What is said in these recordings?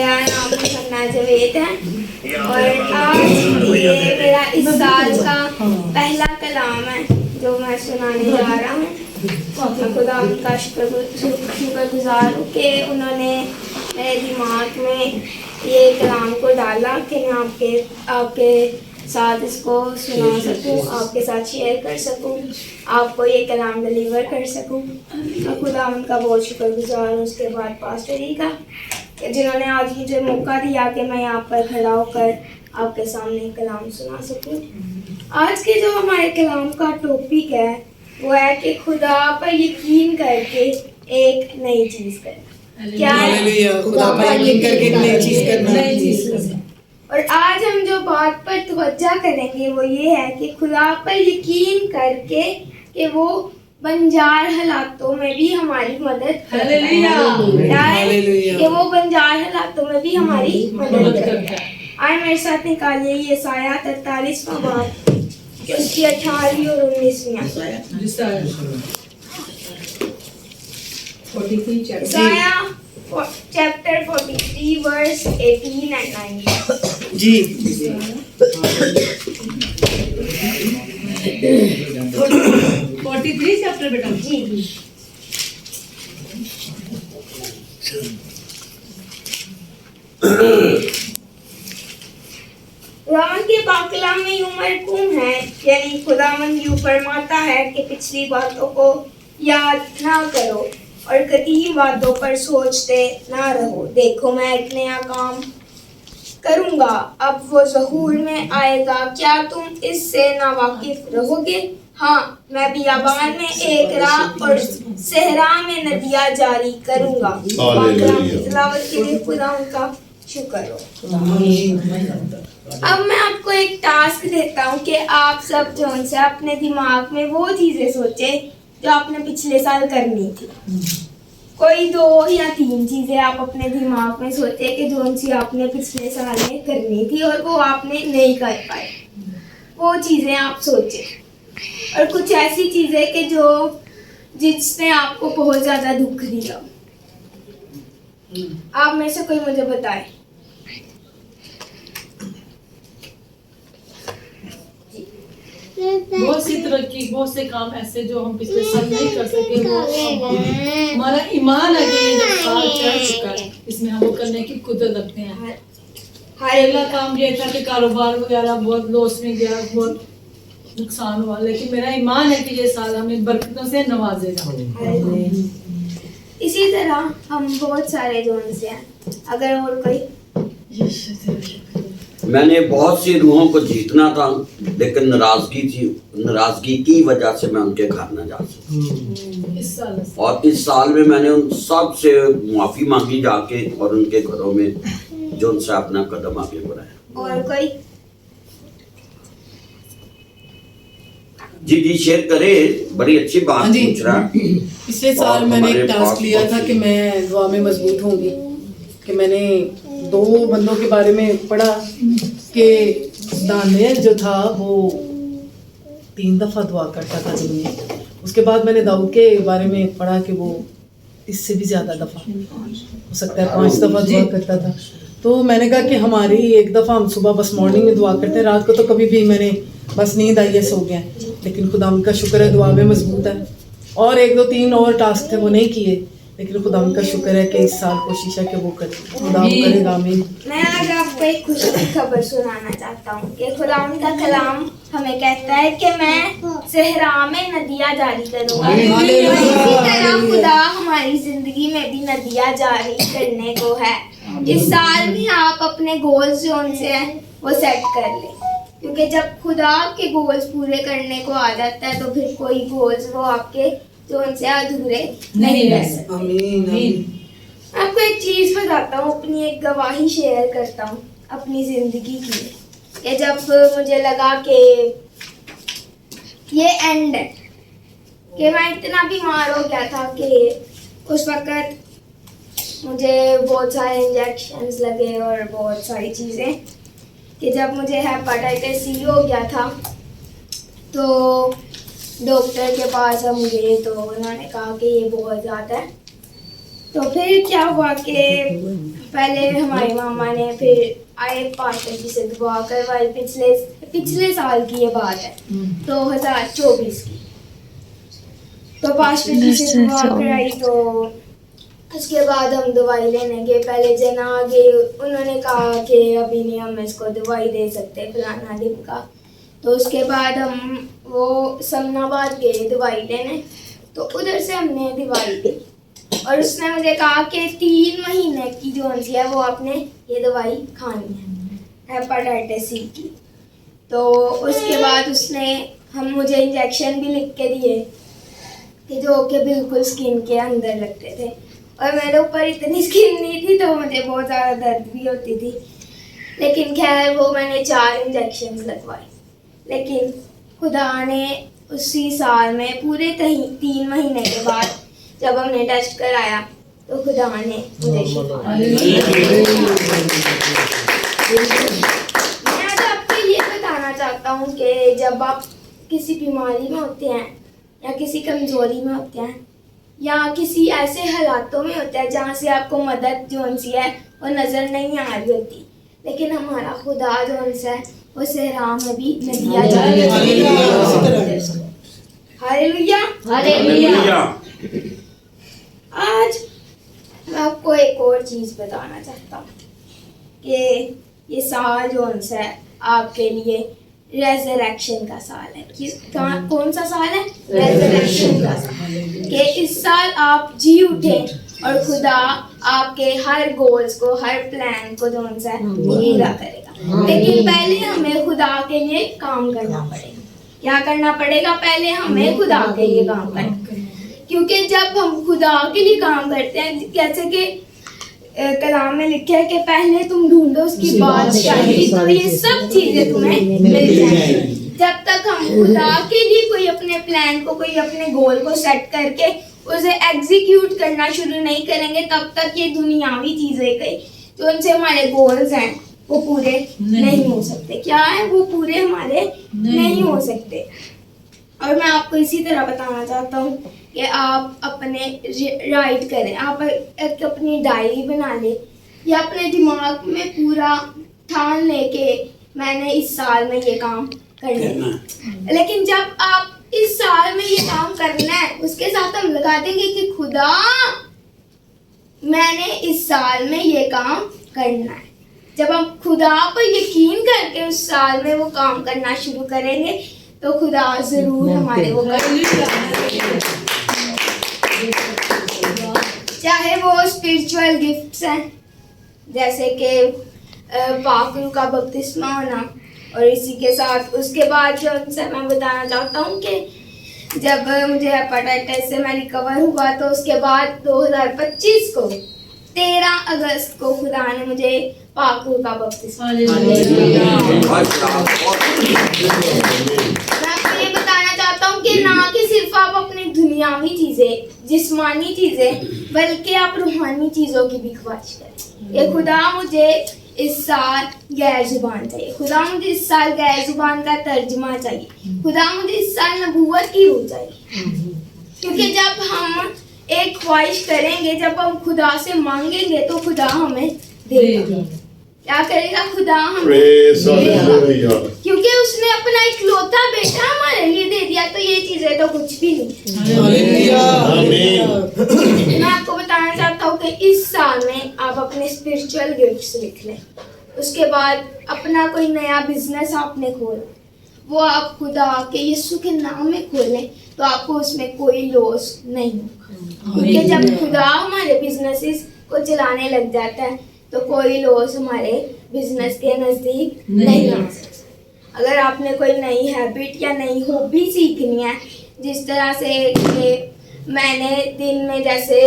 मेरा नाम मुसन्ना जवेद है और आज ये मेरा इस साल का पहला कलाम है जो मैं सुनाने जा रहा हूँ। मैं खुदा उनका शुक्रगुजार हूँ कि उन्होंने मेरे दिमाग में ये कलाम को डाला कि मैं आपके साथ इसको सुना सकूं, आपके साथ शेयर कर सकूं, आपको ये कलाम डिलीवर कर सकूं। मैं खुदा उनका बहुत शुक्रगुजार हूँ। उसके बाद पास्टर जी का जिन्होंने आज मुझे मौका दिया कि मैं यहाँ पर खड़ा होकर आपके सामने कलाम सुना सकूं। आज के जो हमारे कलाम का टॉपिक है वो है कि खुदा पर यकीन करके एक नई चीज़ करना। क्या है? खुदा पर यकीन करके एक नई चीज़ करना। और आज हम जो बात पर तवज्जो करेंगे वो ये है कि खुदा पर यकीन करके कि वो बंजार हालातों में भी हमारी मदद करता है, कि वो बंजार हालातों में भी हमारी मदद करता है। आए मेरे साथ निकालिए ये साया 43वां बाब उसकी 18वीं और 19वीं साया चैप्टर 43 वर्स 18 एंड 19। जी 43 चैप्टर बेटा जी खुदावन के पाकलाम में यूं मरकूम है, यानी खुदावन यूं फरमाता है कि पिछली बातों को याद ना करो और कदीम बातों पर सोचते ना रहो। देखो मैं एक नया काम करूंगा, अब वो ज़हूर में आएगा, क्या तुम इससे नावाकिफ रहोगे? हाँ, मैं बियाबान में एक राह और सहरा में नदियाँ जारी करूंगा। पाकलाम की तिलावत के लिए खुदा उनका शुक्र हो। अब मैं आपको एक टास्क देता हूँ कि आप सब जो उनसे अपने दिमाग में वो चीज़ें सोचें जो आपने पिछले साल करनी थी। कोई 2 या 3 चीज़ें आप अपने दिमाग में सोचे कि जो उनसे आपने पिछले साल में करनी थी और वो आपने नहीं कर पाए। वो चीज़ें आप सोचें और कुछ ऐसी चीज़ें कि जो जिसने आपको बहुत ज़्यादा दुख दिया। आप में से कोई मुझे बताए। बहुत सी तरक्की, बहुत से काम ऐसे जो हम पिछले साल नहीं कर सके, वो हमारा ईमान है कि ये जब साल चढ़ चुका है इसमें हम वो करने की कुदरत रखते हैं। पहला काम ये था कि कारोबार वगैरह बहुत लॉस में गया, बहुत नुकसान हुआ, लेकिन मेरा ईमान है कि ये साल हमें बरकतों से नवाजेगा। इसी तरह हम बहुत सारे जोन से हैं। अगर और कोई। मैंने बहुत सी रूहों को जीतना था, लेकिन नाराजगी की वजह से मैं उनके घर न जा सका। और इस साल में मैंने उन सब से माफी मांगी जाके और उनके घरों में जो उनसे अपना कदम आगे बढ़ाया। और कोई। जी शेयर करे, बड़ी अच्छी बात पूछ रहा। पिछले साल मैंने एक टास्क लिया था कि मैं दुआ में मजबूत होंगी, कि मैंने 2 बंदों के बारे में पढ़ा कि दानियल जो था वो 3 दफ़ा दुआ करता था दिन में। उसके बाद मैंने दाऊद के बारे में पढ़ा कि वो इससे भी ज़्यादा दफ़ा, हो सकता है 5 दफ़ा दुआ करता था। तो मैंने कहा कि हमारी एक दफ़ा हम सुबह बस मॉर्निंग में दुआ करते हैं, रात को तो कभी भी मैंने बस नींद आई है सो गया, लेकिन खुदा उनका शुक्र है दुआ में मजबूत है। और 1 2 3 और टास्क थे वो नहीं किए, लेकिन खुदा उनका शुक्र है कि इस साल कोशिश है कि वो करे, खुदा करेगा। आमीन। मैं आज आपको एक खुशी की खबर सुनाना चाहता हूँ कि खुदा उनका कलाम हमें कहता है कि मैं सहरा में नदियाँ जारी करूँगा। इसी तरह खुदा हमारी जिंदगी में भी नदियाँ जारी करने को है। इस साल भी आप अपने गोल्स जो उनसे हैं वो सेट कर लें, क्योंकि जब खुदा के गोल्स पूरे करने को आ जाता है तो फिर कोई गोल्स वो आपके जो उनसे अधूरे नहीं रह सकते। आमीन। आपको एक चीज़ बताता हूँ, अपनी एक गवाही शेयर करता हूँ अपनी ज़िंदगी की, कि जब मुझे लगा कि ये एंड है, कि मैं इतना बीमार हो गया था कि उस वक़्त मुझे बहुत सारे इंजेक्शंस लगे और बहुत सारी चीज़ें, कि जब मुझे हेपेटाइटिस सी हो गया था तो डॉक्टर के पास हम गए तो उन्होंने कहा कि ये बहुत ज़्यादा है तो फिर क्या हुआ कि पहले हमारे मामा ने फिर आए पास्टर जी से दुआ करवाई, पिछले साल की ये बात है, 2024 की। तो पास्टर जी से दुआ कराई, तो उसके बाद हम दवाई लेने गए। पहले जना गए, उन्होंने कहा कि अभी नहीं हम इसको दवाई दे सकते फलाना दिन का। तो उसके बाद हम वो समनाबाद गए दवाई लेने, तो उधर से हमने दवाई ली और उसने मुझे कहा कि 3 महीने की जो है वो आपने ये दवाई खानी है, हेपेटाइटिस सी की। तो उसके बाद उसने मुझे इंजेक्शन भी लिख के दिए कि जो कि बिल्कुल स्किन के अंदर लगते थे, और मेरे ऊपर इतनी स्किन नहीं थी तो मुझे बहुत ज़्यादा दर्द भी होती थी। लेकिन खैर वो मैंने 4 इंजेक्शन लगवाए। लेकिन खुदा ने उसी साल में पूरे 3 महीने के बाद जब हमने टेस्ट कराया तो खुदा ने मुझे शिफा दी। मैं आज आपको ये बताना चाहता हूँ कि जब आप किसी बीमारी में होते हैं या किसी कमजोरी में होते हैं या किसी ऐसे हालातों में होते हैं जहाँ से आपको मदद जो सी है वो नज़र नहीं आ रही होती, लेकिन हमारा खुदा जो है वो सहरा में भी नदियाँ हालेलुया हालेलुया। आज मैं आपको एक और चीज़ बताना चाहता हूँ कि ये साल जो है आपके लिए रेजरेक्शन का साल है। कौन सा साल है? रेजरेक्शन का साल। कि इस साल आप जी उठे और खुदा आपके हर गोल्स को, हर प्लान को जो है पूरा करेगा। लेकिन पहले हमें खुदा के लिए काम करना पड़ेगा। क्या करना पड़ेगा? पहले हमें खुदा के लिए काम करना, क्योंकि जब हम खुदा के लिए काम करते हैं, जैसे कि कलाम में लिखा है कि पहले तुम ढूंढो उसकी बादशाही तो ये सब चीजें तुम्हें मिल जाएंगी। जब तक हम खुदा के लिए कोई अपने प्लान को, कोई अपने गोल को सेट करके उसे एग्जीक्यूट करना शुरू नहीं करेंगे, तब तक ये दुनियावी चीजें कई जो उनसे हमारे गोल्स हैं वो पूरे नहीं हो सकते। क्या है? वो पूरे हमारे नहीं हो सकते। और मैं आपको इसी तरह बताना चाहता हूँ कि आप अपने राइट करें, आप एक अपनी डायरी बना लें या अपने दिमाग में पूरा ठान लें कि मैंने इस साल में ये काम करना है। लेकिन जब आप इस साल में ये काम करना है, उसके साथ हम लगा देंगे कि खुदा मैंने इस साल में ये काम करना है। जब हम खुदा पर यकीन करके उस साल में वो काम करना शुरू करेंगे तो खुदा जरूर हमारे वो करेगा, चाहे वो स्पिरिचुअल गिफ्ट्स हैं जैसे कि पाक रूह का बपतिस्मा होना। और इसी के साथ उसके बाद जो मैं बताना चाहता हूँ कि जब मुझे हेपेटाइटिस से मैं रिकवर हुआ तो उसके बाद 2025 को 13 अगस्त को खुदा ने मुझे पाक रूह का बपतिस्मा दिया। मैं आपको ये बताना चाहता हूँ कि ना कि सिर्फ आप अपनी दुनियावी चीजें, जिस्मानी चीजें, बल्कि आप रूहानी चीजों की भी ख्वाहिश करें। ये खुदा मुझे इस साल गैर जुबान चाहिए, खुदा मुझे इस साल गैर जुबान का तर्जुमा चाहिए, खुदा मुझे इस साल नबूवत की रूह चाहिए। क्योंकि जब हम एक ख्वाहिश करेंगे, जब हम खुदा से मांगेंगे तो खुदा हमें देगा। क्या करेगा? खुदा हमें देगा, क्योंकि उसने अपना इकलौता बेटा हमारे लिए दे दिया। तो ये चीजें तो कुछ भी नहीं। मैं आपको बताना चाहता हूँ कि इस साल में आप अपने स्पिरिचुअल गिफ्ट्स लिख लें। उसके बाद अपना कोई नया बिजनेस आपने खोला, वो आप खुदा के यीशु के नाम में खोलें तो आपको उसमें कोई लॉस नहीं होगा। क्योंकि जब खुदा हमारे बिजनेसेस को चलाने लग जाता है तो कोई लॉस हमारे बिजनेस के नज़दीक नहीं आ सकता। अगर आपने कोई नई हैबिट या नई हॉबी सीखनी है, जिस तरह से कि मैंने दिन में, जैसे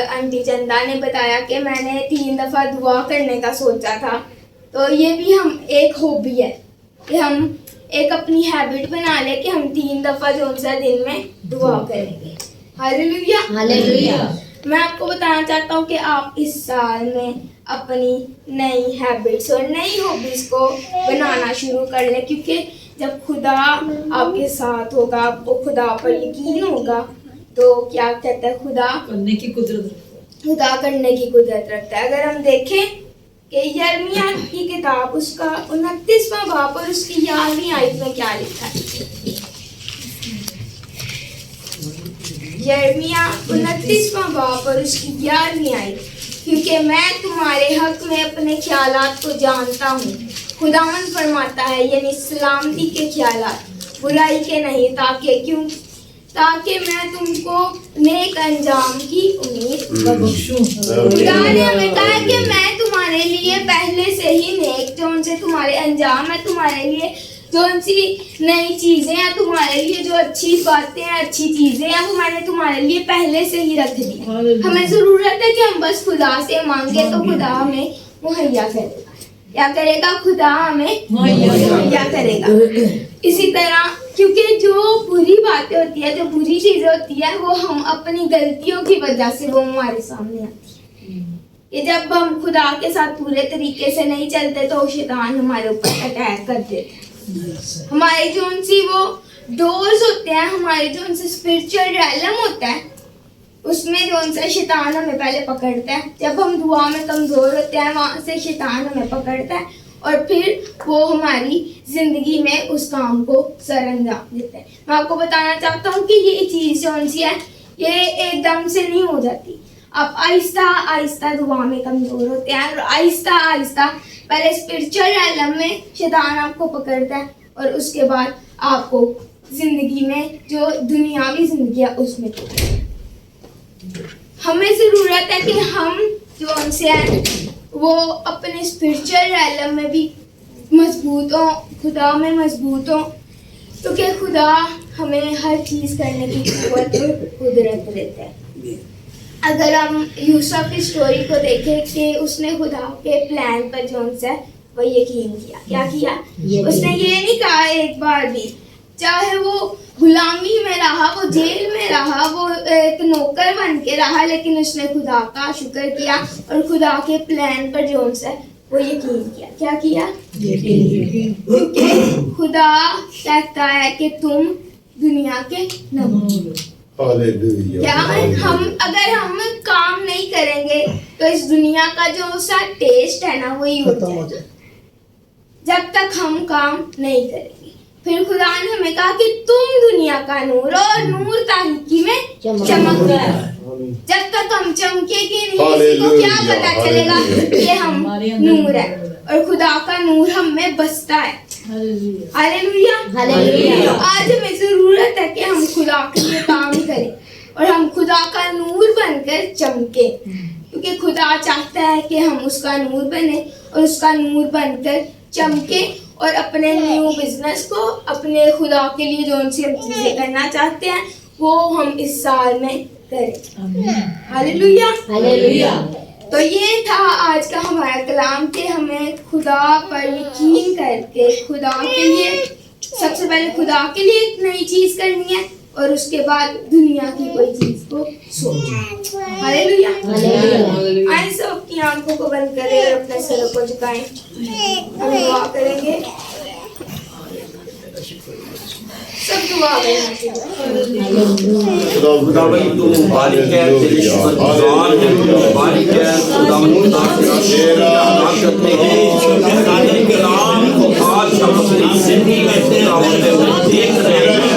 आंटी चंदा ने बताया कि मैंने 3 दफ़ा दुआ करने का सोचा था, तो ये भी हम एक हॉबी है कि हम एक अपनी हैबिट बना ले कि हम 3 दफ़ा जो सा दिन में दुआ करेंगे। Hallelujah hallelujah. मैं आपको बताना चाहता हूँ कि आप इस साल में अपनी नई हैबिट्स और नई हॉबीज़ को बनाना शुरू कर लें, क्योंकि जब खुदा आपके साथ होगा, आपको खुदा पर यकीन होगा, तो क्या कहता है खुदा करने की कुदरत खुदा करने की कुदरत रखता है। अगर हम देखें कि यिर्मयाह की किताब उसका 29वां बाब और उसकी 11वीं आयत में क्या लिखा है। यिर्मयाह 29वां बाब और उसकी 11वीं आयत, क्योंकि मैं तुम्हारे हक में अपने ख्यालात को जानता हूँ, खुदावन फरमाता है, यानी सलामती के ख्यालात, बुराई के नहीं, ताकि मैं तुमको नेक अंजाम की उम्मीद बख्शूं। खुदा ने हमें कहा कि मैं तुम्हारे लिए पहले से ही नेक, जो उनसे तुम्हारे अंजाम है, तुम्हारे लिए जो उनसी नई चीजें हैं, तुम्हारे लिए जो अच्छी बातें हैं, अच्छी चीजें हैं, वो मैंने तुम्हारे लिए पहले से ही रख दी। हमें जरूरत है कि हम बस खुदा से मांगे तो खुदा हमें मुहैया करेगा। क्या करेगा? खुदा हमें मुहैया करेगा। इसी तरह, क्योंकि जो बुरी बातें होती है, जो बुरी चीजें होती है, वो हम अपनी गलतियों की वजह से वो हमारे सामने आती है। कि जब हम खुदा के साथ पूरे तरीके से नहीं चलते तो शैतान हमारे ऊपर अटैक कर देता है। हमारे जो उनसी वो डोर्स होते हैं, हमारे जो उनसे स्पिरिचुअल रैलम होता है, उसमें जो उनसे शैतान हमें पहले पकड़ता है। जब हम दुआ में कमजोर होते हैं, वहां से शैतान हमें पकड़ता है और फिर वो हमारी जिंदगी में उस काम को सरअंजाम देता है। मैं आपको बताना चाहता हूँ कि ये चीज जो उनसी है, ये एकदम से नहीं हो जाती। आप आहिस्ता आहिस्ता दुआ में कमजोर होते हैं और आहिस्ता आहिस्ता पहले स्पिरिचुअल रैलम में शैतान आपको पकड़ता है और उसके बाद आपको जिंदगी में जो दुनियावी जिंदगी है उसमें हमें जरूरत है कि हम जो उनसे हैं वो अपने स्पिरिचुअल रैलम में भी मजबूत हो, खुदा में मजबूत हो, क्योंकि खुदा हमें हर चीज़ करने की कुव्वत और कुदरत देता है। अगर हम यूसुफ की स्टोरी को देखें कि उसने खुदा के प्लान पर जो उनसे वो यकीन किया। क्या किया? उसने ये नहीं कहा एक बार भी, चाहे वो गुलामी में रहा, वो जेल में रहा, वो एक नौकर बन के रहा, लेकिन उसने खुदा का शुक्र किया और खुदा के प्लान पर जो उनसे वो यकीन किया। क्या किया? क्योंकि खुदा कहता है कि तुम दुनिया के नमूने। क्या अगर हम काम नहीं करेंगे तो इस दुनिया का जो सा टेस्ट है ना, वही हो जाएगा जब तक हम काम नहीं करेंगे। फिर खुदा ने हमें कहा कि तुम दुनिया का नूर, और नूर तारीकी में चमकता है। जब तक हम चमकेंगे नहीं, किसी को क्या पता चलेगा कि हम नूर है और खुदा का नूर हम में बसता है। Hallelujah, hallelujah. आज हमें जरूरत है कि हम खुदा के लिए काम करें और हम खुदा का नूर बनकर चमके, क्योंकि खुदा चाहता है कि हम उसका नूर बने और उसका नूर बनकर चमके और अपने न्यू बिजनेस को, अपने खुदा के लिए जो उनसे हम चीजें करना चाहते हैं वो हम इस साल में करें। Hallelujah, hallelujah. तो ये था आज का हमारा कलाम कि हमें खुदा पर यकीन करके खुदा के लिए, सबसे पहले खुदा के लिए एक नई चीज करनी है और उसके बाद दुनिया की कोई चीज को सोचना। Hallelujah, hallelujah. आइए सब अपनी आंखों को बंद करें और अपने सर को झुकाएं। हम दुआ करेंगे, सब दुआ करें। खुदा भाई तू बारिक है, तेरी शुक्रगुजार है, तू बारिक है। खुदा तेरा नाम करते हैं आदम के नाम को आज हम अपनी जिंदगी में देख रहे हैं।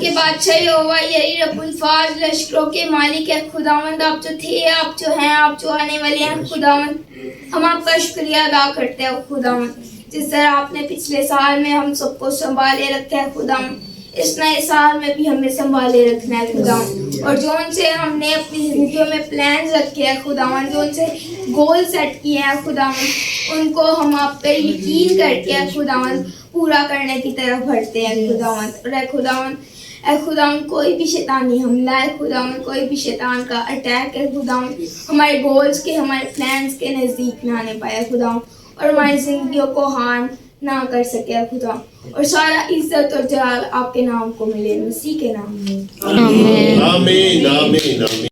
के बादशाह यहोवा यही रब्बुल फाज लश्करों के मालिक है। खुदावंद आप जो थे, आप जो हैं, आप जो आने वाले हैं। खुदावंद हम आपका शुक्रिया अदा करते हैं खुदावन, जिस तरह आपने पिछले साल में हम सबको संभाले रखा है खुदावन, इस नए साल में भी हमें संभाले रखना है खुदावन। और जो उनसे हमने अपनी जिंदगी में प्लान रखे हैं खुदावन, जो उनसे गोल सेट किए हैं खुदावन, उनको हम आप पे यकीन करके खुदावन पूरा करने की तरफ बढ़ते हैं खुदावन। और खुदावन कोई भी शैतानी हमला है खुदावन, कोई भी शैतान का अटैक है खुदावन, हमारे गोल्स के, हमारे प्लान्स के नज़दीक ना आने पाया खुदावन, और हमारी जिंदगियों को हार्म ना कर सके खुदा। और सारा इज्जत और जलाल आपके नाम को मिले, मसीह के नाम में। आमीन आमीन आमीन।